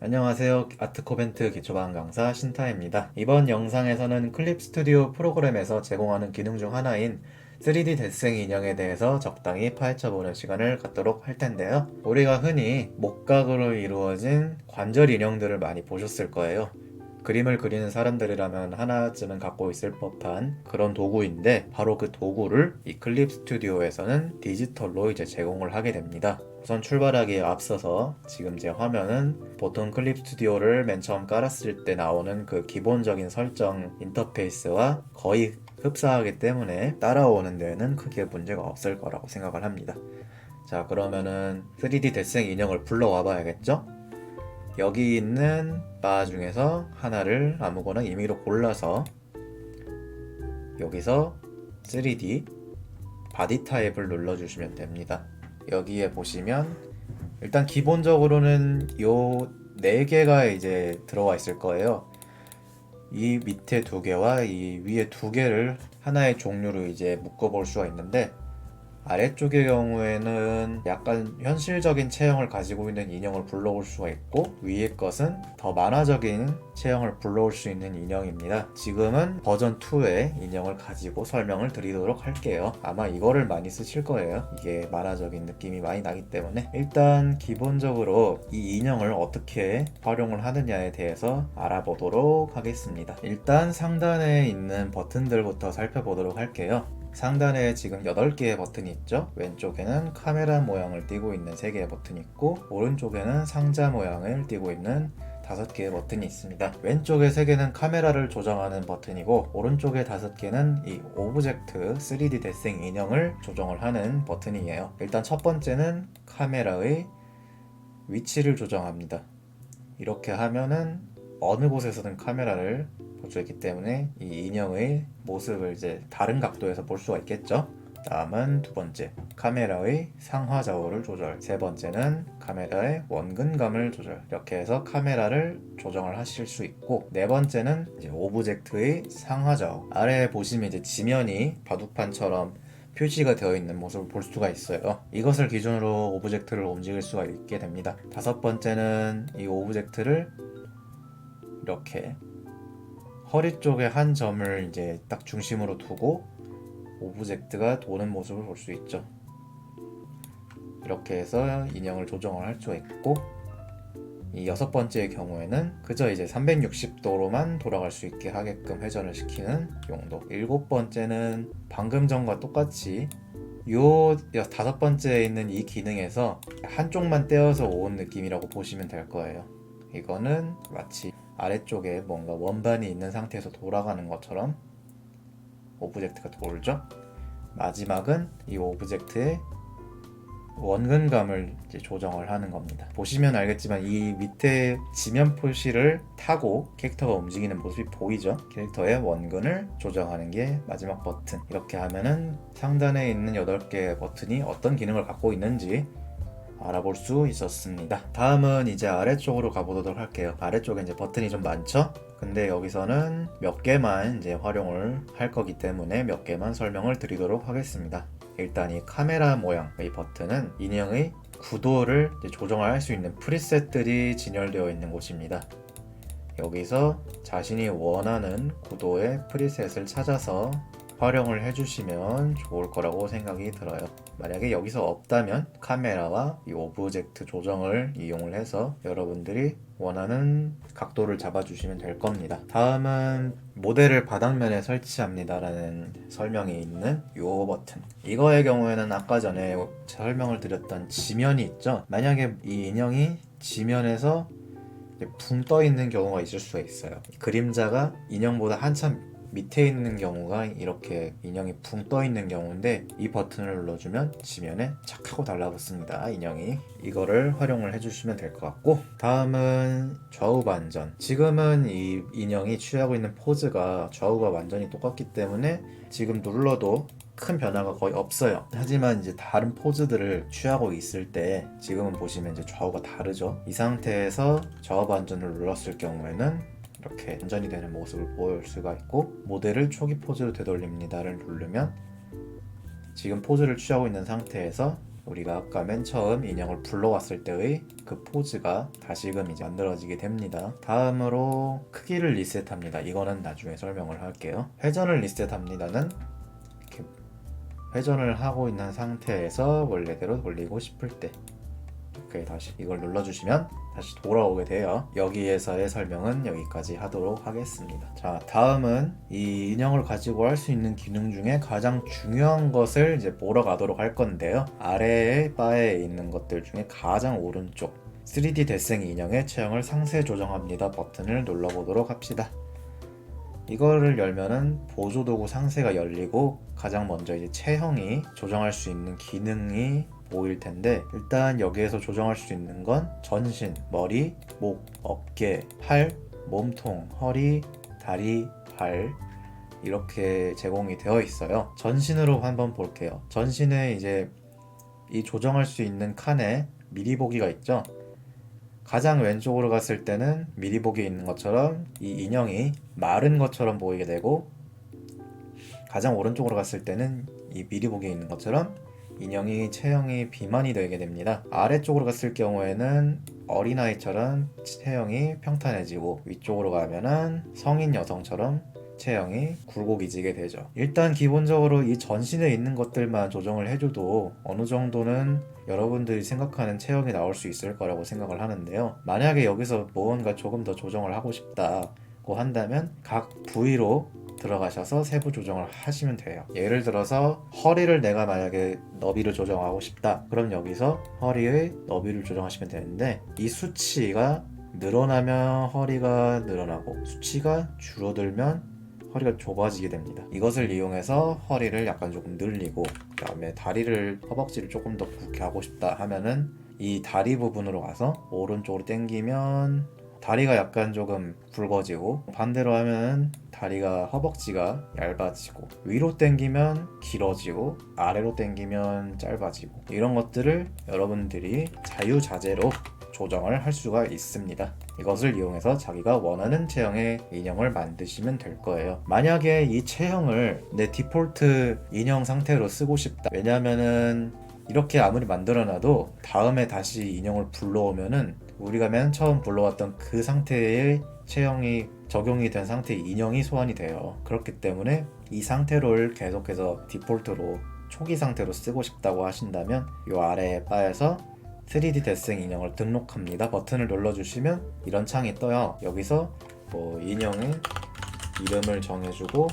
안녕하세요. 아트코벤트 기초반 강사 신타입니다. 이번 영상에서는 클립 스튜디오 프로그램에서 제공하는 기능 중 하나인 3D 데생 인형에 대해서 적당히 파헤쳐보는 시간을 갖도록 할 텐데요. 우리가 흔히 목각으로 이루어진 관절 인형들을 많이 보셨을 거예요. 그림을 그리는 사람들이라면 하나쯤은 갖고 있을 법한 그런 도구인데, 바로 그 도구를 이 클립 스튜디오에서는 디지털로 이제 제공을 하게 됩니다. 우선 출발하기에 앞서서 지금 제 화면은 보통 클립 스튜디오를 맨 처음 깔았을 때 나오는 그 기본적인 설정 인터페이스와 거의 흡사하기 때문에 따라오는 데에는 크게 문제가 없을 거라고 생각을 합니다. 자, 그러면은 3D 데생 인형을 불러와 봐야겠죠? 여기 있는 바 중에서 하나를 아무거나 임의로 골라서 여기서 3D 바디 타입을 눌러주시면 됩니다. 여기에 보시면 일단 기본적으로는 요 4개가 이제 들어와 있을 거예요. 이 밑에 2개와 이 위에 2개를 하나의 종류로 이제 묶어볼 수가 있는데, 아래쪽의 경우에는 약간 현실적인 체형을 가지고 있는 인형을 불러올 수가 있고, 위의 것은 더 만화적인 체형을 불러올 수 있는 인형입니다. 지금은 버전 2의 인형을 가지고 설명을 드리도록 할게요. 아마 이거를 많이 쓰실 거예요. 이게 만화적인 느낌이 많이 나기 때문에. 일단 기본적으로 이 인형을 어떻게 활용을 하느냐에 대해서 알아보도록 하겠습니다. 일단 상단에 있는 버튼들부터 살펴보도록 할게요. 상단에 지금 8개의 버튼이 있죠. 왼쪽에는 카메라 모양을 띠고 있는 3개의 버튼이 있고, 오른쪽에는 상자 모양을 띠고 있는 5개의 버튼이 있습니다. 왼쪽의 3개는 카메라를 조정하는 버튼이고, 오른쪽의 5개는 이 오브젝트 3D 데생 인형을 조정을 하는 버튼이에요. 일단 첫 번째는 카메라의 위치를 조정합니다. 이렇게 하면은 어느 곳에서든 카메라를 볼 수 있기 때문에 이 인형의 모습을 이제 다른 각도에서 볼 수가 있겠죠. 다음은 두 번째, 카메라의 상하 좌우를 조절. 세 번째는 카메라의 원근감을 조절. 이렇게 해서 카메라를 조정을 하실 수 있고, 네 번째는 이제 오브젝트의 상하 좌우. 아래에 보시면 이제 지면이 바둑판처럼 표시가 되어 있는 모습을 볼 수가 있어요. 이것을 기준으로 오브젝트를 움직일 수가 있게 됩니다. 다섯 번째는 이 오브젝트를 이렇게 허리 쪽에 한 점을 이제 딱 중심으로 두고 오브젝트가 도는 모습을 볼 수 있죠. 이렇게 해서 인형을 조정을 할 수가 있고, 이 6번째의 경우에는 그저 이제 360도로만 돌아갈 수 있게 하게끔 회전을 시키는 용도. 7번째는 방금 전과 똑같이 요 5번째에 있는 이 기능에서 한쪽만 떼어서 온 느낌이라고 보시면 될 거예요. 이거는 마치 아래쪽에 뭔가 원반이 있는 상태에서 돌아가는 것처럼 오브젝트가 돌죠. 마지막은 이 오브젝트의 원근감을 이제 조정을 하는 겁니다. 보시면 알겠지만 이 밑에 지면 표시를 타고 캐릭터가 움직이는 모습이 보이죠. 캐릭터의 원근을 조정하는 게 마지막 버튼. 이렇게 하면은 상단에 있는 8개의 버튼이 어떤 기능을 갖고 있는지 알아볼 수 있었습니다. 다음은 이제 아래쪽으로 가보도록 할게요. 아래쪽에 이제 버튼이 좀 많죠? 근데 여기서는 몇 개만 이제 활용을 할 거기 때문에 몇 개만 설명을 드리도록 하겠습니다. 일단 이 카메라 모양, 이 버튼은 인형의 구도를 조정할 수 있는 프리셋들이 진열되어 있는 곳입니다. 여기서 자신이 원하는 구도의 프리셋을 찾아서 활용을 해주시면 좋을 거라고 생각이 들어요. 만약에 여기서 없다면 카메라와 이 오브젝트 조정을 이용을 해서 여러분들이 원하는 각도를 잡아주시면 될 겁니다. 다음은 모델을 바닥면에 설치합니다 라는 설명이 있는 이 버튼. 이거의 경우에는 아까 전에 설명을 드렸던 지면이 있죠. 만약에 이 인형이 지면에서 붕 떠 있는 경우가 있을 수가 있어요. 그림자가 인형보다 한참 밑에 있는 경우가 이렇게 인형이 붕 떠 있는 경우인데, 이 버튼을 눌러주면 지면에 착 하고 달라붙습니다. 인형이. 이거를 활용을 해주시면 될 것 같고, 다음은 좌우 반전. 지금은 이 인형이 취하고 있는 포즈가 좌우가 완전히 똑같기 때문에 지금 눌러도 큰 변화가 거의 없어요. 하지만 이제 다른 포즈들을 취하고 있을 때 지금은 보시면 이제 좌우가 다르죠. 이 상태에서 좌우 반전을 눌렀을 경우에는 이렇게 반전이 되는 모습을 보일 수가 있고, 모델을 초기 포즈로 되돌립니다를 누르면 지금 포즈를 취하고 있는 상태에서 우리가 아까 맨 처음 인형을 불러왔을 때의 그 포즈가 다시금 이제 만들어지게 됩니다. 다음으로 크기를 리셋합니다. 이거는 나중에 설명을 할게요. 회전을 리셋합니다는 이렇게 회전을 하고 있는 상태에서 원래대로 돌리고 싶을 때 이렇게 다시 이걸 눌러주시면 다시 돌아오게 돼요. 여기에서의 설명은 여기까지 하도록 하겠습니다. 자, 다음은 이 인형을 가지고 할 수 있는 기능 중에 가장 중요한 것을 이제 보러 가도록 할 건데요. 아래의 바에 있는 것들 중에 가장 오른쪽 3D 대생 인형의 체형을 상세 조정합니다 버튼을 눌러보도록 합시다. 이거를 열면은 보조도구 상세가 열리고 가장 먼저 이제 체형이 조정할 수 있는 기능이 보일 텐데, 일단 여기에서 조정할 수 있는 건 전신, 머리, 목, 어깨, 팔, 몸통, 허리, 다리, 발 이렇게 제공이 되어 있어요. 전신으로 한번 볼게요. 전신에 이제 이 조정할 수 있는 칸에 미리 보기가 있죠. 가장 왼쪽으로 갔을 때는 미리 보기에 있는 것처럼 이 인형이 마른 것처럼 보이게 되고, 가장 오른쪽으로 갔을 때는 이 미리 보기에 있는 것처럼 인형이 체형이 비만이 되게 됩니다. 아래쪽으로 갔을 경우에는 어린아이처럼 체형이 평탄해지고, 위쪽으로 가면은 성인 여성처럼 체형이 굴곡이지게 되죠. 일단 기본적으로 이 전신에 있는 것들만 조정을 해줘도 어느 정도는 여러분들이 생각하는 체형이 나올 수 있을 거라고 생각을 하는데요. 만약에 여기서 무언가 조금 더 조정을 하고 싶다고 한다면 각 부위로 들어가셔서 세부 조정을 하시면 돼요. 예를 들어서 허리를 내가 만약에 너비를 조정하고 싶다, 그럼 여기서 허리의 너비를 조정하시면 되는데, 이 수치가 늘어나면 허리가 늘어나고 수치가 줄어들면 허리가 좁아지게 됩니다. 이것을 이용해서 허리를 약간 조금 늘리고, 그 다음에 다리를, 허벅지를 조금 더 굵게 하고 싶다 하면은 이 다리 부분으로 가서 오른쪽으로 당기면 다리가 약간 조금 굵어지고, 반대로 하면 다리가, 허벅지가 얇아지고, 위로 당기면 길어지고, 아래로 당기면 짧아지고, 이런 것들을 여러분들이 자유자재로 조정을 할 수가 있습니다. 이것을 이용해서 자기가 원하는 체형의 인형을 만드시면 될 거예요. 만약에 이 체형을 내 디폴트 인형 상태로 쓰고 싶다, 왜냐면은 이렇게 아무리 만들어놔도 다음에 다시 인형을 불러오면은 우리가 맨 처음 불러왔던 그 상태의 체형이 적용이 된 상태의 인형이 소환이 돼요. 그렇기 때문에 이 상태를 계속해서 디폴트로 초기 상태로 쓰고 싶다고 하신다면 이 아래 바에서 3D 대생 인형을 등록합니다 버튼을 눌러주시면 이런 창이 떠요. 여기서 뭐 인형의 이름을 정해주고,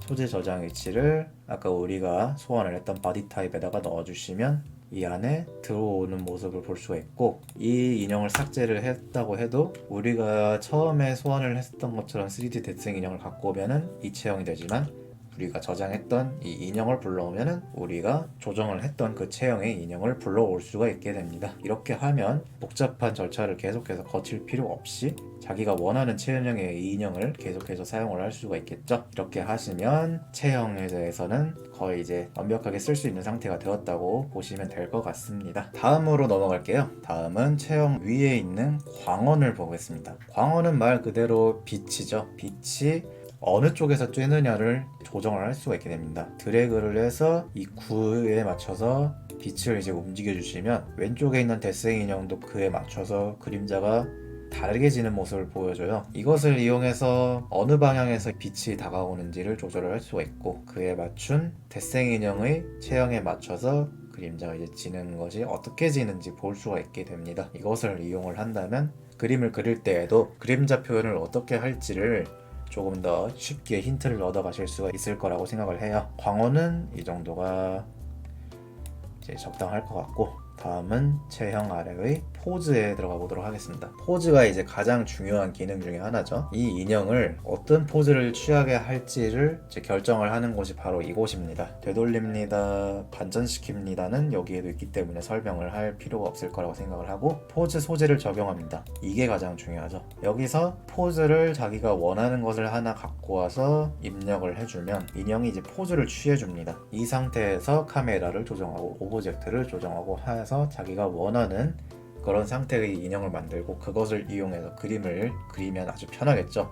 소재 저장 위치를 아까 우리가 소환을 했던 바디 타입에다가 넣어주시면 이 안에 들어오는 모습을 볼 수가 있고, 이 인형을 삭제를 했다고 해도 우리가 처음에 소환을 했던 것처럼 3D 대생 인형을 갖고 오면은 이 체형이 되지만, 우리가 저장했던 이 인형을 불러오면은 우리가 조정을 했던 그 체형의 인형을 불러올 수가 있게 됩니다. 이렇게 하면 복잡한 절차를 계속해서 거칠 필요 없이 자기가 원하는 체형의 이 인형을 계속해서 사용을 할 수가 있겠죠. 이렇게 하시면 체형에 대해서는 거의 이제 완벽하게 쓸 수 있는 상태가 되었다고 보시면 될 것 같습니다. 다음으로 넘어갈게요. 다음은 체형 위에 있는 광원을 보겠습니다. 광원은 말 그대로 빛이죠. 빛이 어느 쪽에서 쬐느냐를 조정을 할 수가 있게 됩니다. 드래그를 해서 이 구에 맞춰서 빛을 이제 움직여 주시면 왼쪽에 있는 대생 인형도 그에 맞춰서 그림자가 다르게 지는 모습을 보여줘요. 이것을 이용해서 어느 방향에서 빛이 다가오는지를 조절을 할 수가 있고, 그에 맞춘 대생 인형의 체형에 맞춰서 그림자가 이제 지는 것이 어떻게 지는지 볼 수가 있게 됩니다. 이것을 이용을 한다면 그림을 그릴 때에도 그림자 표현을 어떻게 할지를 조금 더 쉽게 힌트를 얻어 가실 수가 있을 거라고 생각을 해요. 광원은 이 정도가 이제 적당할 것 같고, 다음은 체형 아래의 포즈에 들어가 보도록 하겠습니다. 포즈가 이제 가장 중요한 기능 중에 하나죠. 이 인형을 어떤 포즈를 취하게 할지를 이제 결정을 하는 곳이 바로 이곳입니다. 되돌립니다, 반전시킵니다는 여기에도 있기 때문에 설명을 할 필요가 없을 거라고 생각을 하고, 포즈 소재를 적용합니다. 이게 가장 중요하죠. 여기서 포즈를 자기가 원하는 것을 하나 갖고 와서 입력을 해주면 인형이 이제 포즈를 취해줍니다. 이 상태에서 카메라를 조정하고 오브젝트를 조정하고 해서 자기가 원하는 그런 상태의 인형을 만들고, 그것을 이용해서 그림을 그리면 아주 편하겠죠.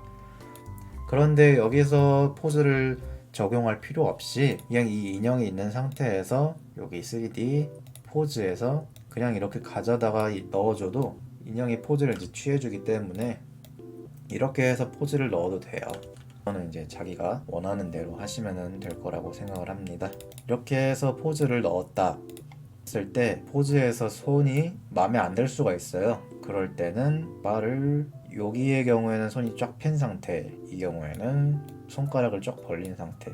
그런데 여기서 포즈를 적용할 필요 없이 그냥 이 인형이 있는 상태에서 여기 3D 포즈에서 그냥 이렇게 가져다가 넣어줘도 인형이 포즈를 이제 취해주기 때문에 이렇게 해서 포즈를 넣어도 돼요. 저는 이제 자기가 원하는 대로 하시면 될 거라고 생각을 합니다. 이렇게 해서 포즈를 넣었다 했을 때 포즈에서 손이 마음에 안 들 수가 있어요. 그럴 때는 발을 여기의 경우에는 손이 쫙 핀 상태, 이 경우에는 손가락을 쫙 벌린 상태,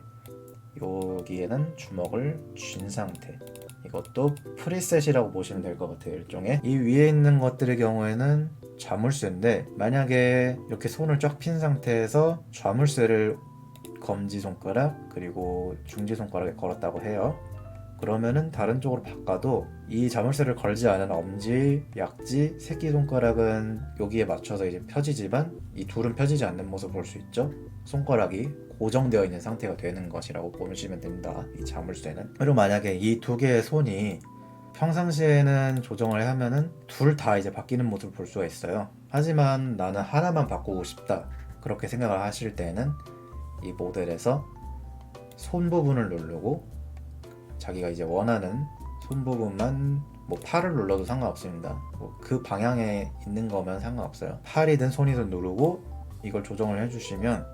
여기에는 주먹을 쥔 상태. 이것도 프리셋이라고 보시면 될 것 같아요. 일종의 이 위에 있는 것들의 경우에는 좌물쇠인데, 만약에 이렇게 손을 쫙 핀 상태에서 좌물쇠를 검지손가락 그리고 중지손가락에 걸었다고 해요. 그러면은 다른 쪽으로 바꿔도 이 자물쇠를 걸지 않은 엄지, 약지, 새끼손가락은 여기에 맞춰서 이제 펴지지만 이 둘은 펴지지 않는 모습을 볼 수 있죠. 손가락이 고정되어 있는 상태가 되는 것이라고 보시면 됩니다. 이 자물쇠는. 그리고 만약에 이 두 개의 손이 평상시에는 조정을 하면은 둘 다 이제 바뀌는 모습을 볼 수가 있어요. 하지만 나는 하나만 바꾸고 싶다, 그렇게 생각을 하실 때는 이 모델에서 손 부분을 누르고 자기가 이제 원하는 손 부분만, 뭐 팔을 눌러도 상관없습니다. 뭐 그 방향에 있는 거면 상관없어요. 팔이든 손이든 누르고 이걸 조정을 해주시면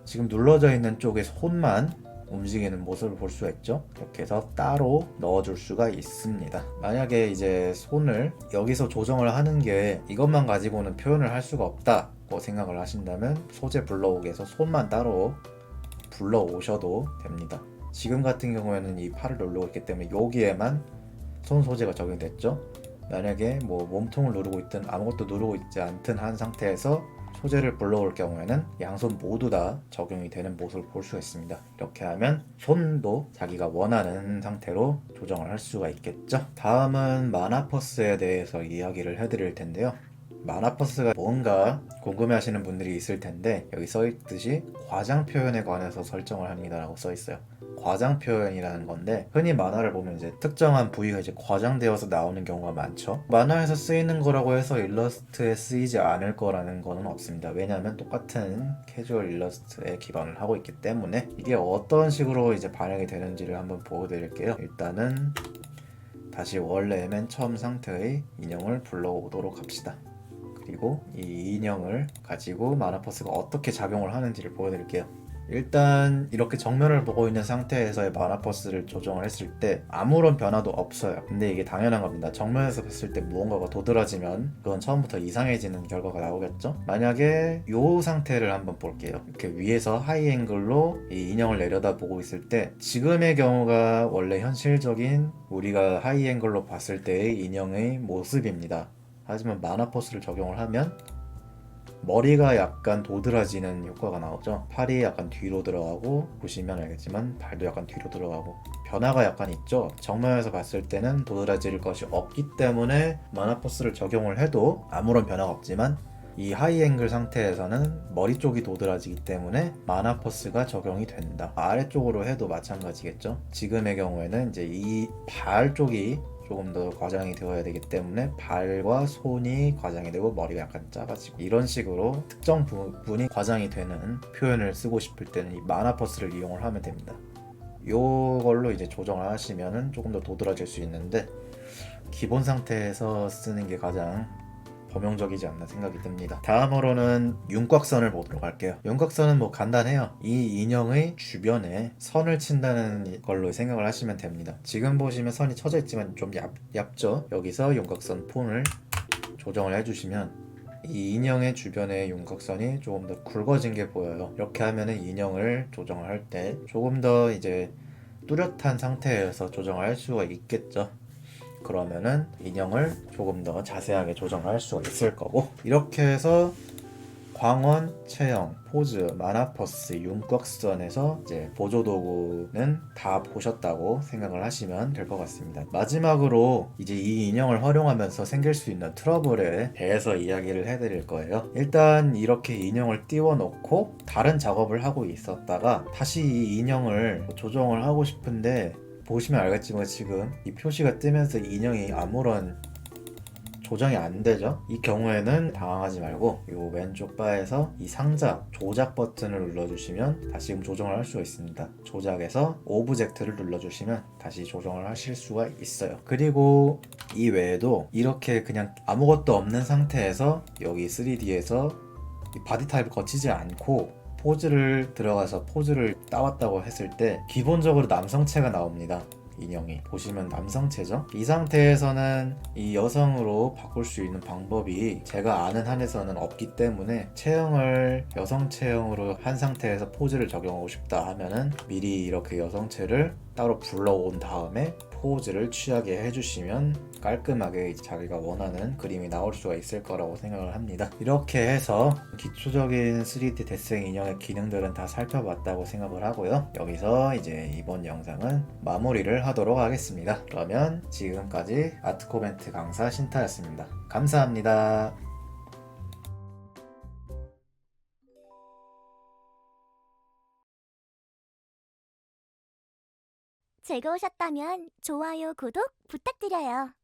지금 눌러져 있는 쪽의 손만 움직이는 모습을 볼 수가 있죠. 이렇게 해서 따로 넣어줄 수가 있습니다. 만약에 이제 손을 여기서 조정을 하는 게 이것만 가지고는 표현을 할 수가 없다고 생각을 하신다면 소재 불러오기에서 손만 따로 불러오셔도 됩니다. 지금 같은 경우에는 이 팔을 누르고 있기 때문에 여기에만 손 소재가 적용됐죠. 만약에 뭐 몸통을 누르고 있든 아무것도 누르고 있지 않든 한 상태에서 소재를 불러올 경우에는 양손 모두 다 적용이 되는 모습을 볼 수가 있습니다. 이렇게 하면 손도 자기가 원하는 상태로 조정을 할 수가 있겠죠. 다음은 마나퍼스에 대해서 이야기를 해드릴 텐데요. 마나퍼스가 뭔가 궁금해하시는 분들이 있을 텐데, 여기 써있듯이 과장 표현에 관해서 설정을 합니다 라고 써있어요. 과장 표현이라는 건데, 흔히 만화를 보면 이제 특정한 부위가 이제 과장되어서 나오는 경우가 많죠. 만화에서 쓰이는 거라고 해서 일러스트에 쓰이지 않을 거라는 거는 없습니다. 왜냐하면 똑같은 캐주얼 일러스트에 기반을 하고 있기 때문에. 이게 어떤 식으로 이제 반영이 되는지를 한번 보여드릴게요. 일단은 다시 원래 맨 처음 상태의 인형을 불러오도록 합시다. 그리고 이 인형을 가지고 마나퍼스가 어떻게 작용을 하는지를 보여드릴게요. 일단 이렇게 정면을 보고 있는 상태에서의 마나퍼스를 조정을 했을 때 아무런 변화도 없어요. 근데 이게 당연한 겁니다. 정면에서 봤을 때 무언가가 도드라지면 그건 처음부터 이상해지는 결과가 나오겠죠. 만약에 이 상태를 한번 볼게요. 이렇게 위에서 하이 앵글로 이 인형을 내려다보고 있을 때, 지금의 경우가 원래 현실적인 우리가 하이 앵글로 봤을 때의 인형의 모습입니다. 하지만 마나퍼스를 적용을 하면 머리가 약간 도드라지는 효과가 나오죠. 팔이 약간 뒤로 들어가고, 보시면 알겠지만 발도 약간 뒤로 들어가고 변화가 약간 있죠. 정면에서 봤을 때는 도드라질 것이 없기 때문에 마나퍼스를 적용을 해도 아무런 변화가 없지만, 이 하이 앵글 상태에서는 머리 쪽이 도드라지기 때문에 마나퍼스가 적용이 된다. 아래쪽으로 해도 마찬가지겠죠. 지금의 경우에는 이제 이 발 쪽이 조금 더 과장이 되어야 되기 때문에 발과 손이 과장이 되고 머리가 약간 작아지고, 이런 식으로 특정 부분이 과장이 되는 표현을 쓰고 싶을 때는 이 마나퍼스를 이용을 하면 됩니다. 요걸로 이제 조정을 하시면은 조금 더 도드라질 수 있는데, 기본 상태에서 쓰는 게 가장 범용적이지 않나 생각이 듭니다. 다음으로는 윤곽선을 보도록 할게요. 윤곽선은 뭐 간단해요. 이 인형의 주변에 선을 친다는 걸로 생각을 하시면 됩니다. 지금 보시면 선이 쳐져 있지만 좀 얇죠? 여기서 윤곽선 폰을 조정을 해주시면 이 인형의 주변의 윤곽선이 조금 더 굵어진 게 보여요. 이렇게 하면은 인형을 조정을 할 때 조금 더 이제 뚜렷한 상태에서 조정을 할 수가 있겠죠. 그러면은 인형을 조금 더 자세하게 조정할 수가 있을 거고, 이렇게 해서 광원, 체형, 포즈, 마나퍼스, 윤곽선에서 이제 보조도구는 다 보셨다고 생각을 하시면 될 것 같습니다. 마지막으로 이제 이 인형을 활용하면서 생길 수 있는 트러블에 대해서 이야기를 해드릴 거예요. 일단 이렇게 인형을 띄워놓고 다른 작업을 하고 있었다가 다시 이 인형을 조정을 하고 싶은데, 보시면 알겠지만 지금 이 표시가 뜨면서 인형이 아무런 조정이 안 되죠. 이 경우에는 당황하지 말고 이 왼쪽 바에서 이 상자 조작 버튼을 눌러주시면 다시 조정을 할 수가 있습니다. 조작에서 오브젝트를 눌러주시면 다시 조정을 하실 수가 있어요. 그리고 이 외에도 이렇게 그냥 아무것도 없는 상태에서 여기 3D에서 바디 타입을 거치지 않고 포즈를 들어가서 포즈를 따왔다고 했을 때 기본적으로 남성체가 나옵니다. 인형이 보시면 남성체죠. 이 상태에서는 이 여성으로 바꿀 수 있는 방법이 제가 아는 한에서는 없기 때문에 체형을 여성 체형으로 한 상태에서 포즈를 적용하고 싶다 하면은 미리 이렇게 여성체를 따로 불러온 다음에 포즈를 취하게 해주시면 깔끔하게 자기가 원하는 그림이 나올 수가 있을 거라고 생각을 합니다. 이렇게 해서 기초적인 3D 대생 인형의 기능들은 다 살펴봤다고 생각을 하고요. 여기서 이제 이번 영상은 마무리를 하도록 하겠습니다. 그러면 지금까지 아트코멘트 강사 신타였습니다. 감사합니다. 즐거우셨다면 좋아요, 구독 부탁드려요.